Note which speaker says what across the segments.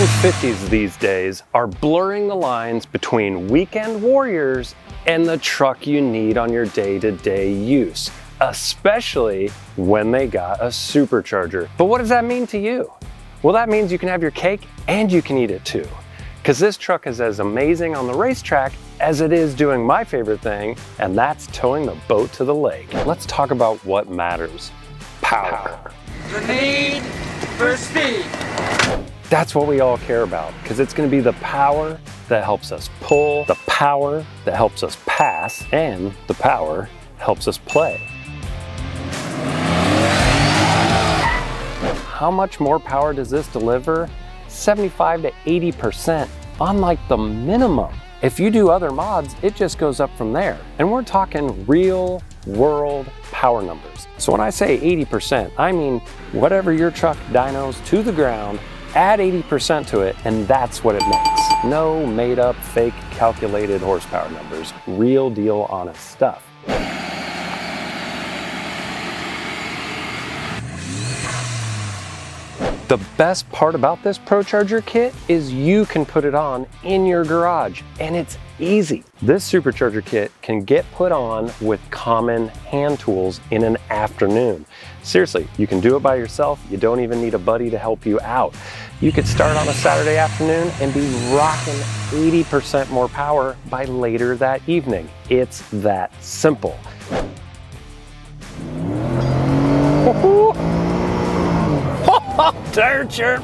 Speaker 1: F-150s these days are blurring the lines between weekend warriors and the truck you need on your day-to-day use, especially when they got a supercharger. But what does that mean to you? Well, that means you can have your cake and you can eat it too. Because this truck is as amazing on the racetrack as it is doing my favorite thing, and that's towing the boat to the lake. Let's talk about what matters. Power.
Speaker 2: The need for speed.
Speaker 1: That's what we all care about, because it's going to be the power that helps us pull, the power that helps us pass, and the power helps us play. How much more power does this deliver? 75 to 80%, unlike the minimum. If you do other mods, it just goes up from there. And we're talking real world power numbers. So when I say 80%, I mean whatever your truck dynos to the ground, add 80% to it, and that's what it makes. No made up, fake, calculated horsepower numbers. Real deal, honest stuff. The best part about this ProCharger kit is you can put it on in your garage, and it's easy. This supercharger kit can get put on with common hand tools in an afternoon. Seriously, you can do it by yourself. You don't even need a buddy to help you out. You could start on a Saturday afternoon and be rocking 80% more power by later that evening. It's that simple. Torture!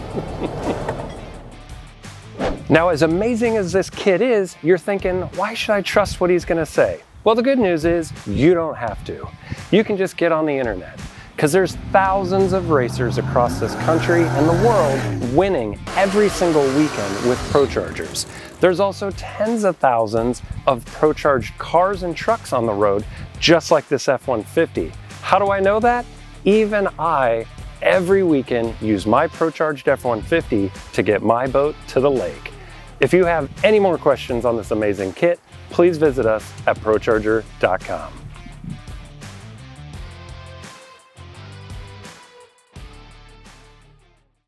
Speaker 1: Now, as amazing as this kit is, you're thinking, why should I trust what he's gonna say? Well, the good news is you don't have to. You can just get on the internet, because there's thousands of racers across this country and the world winning every single weekend with ProChargers. There's also tens of thousands of ProCharged cars and trucks on the road, just like this F-150. How do I know that? Even I, every weekend, use my ProCharged F-150 to get my boat to the lake. If you have any more questions on this amazing kit, please visit us at ProCharger.com.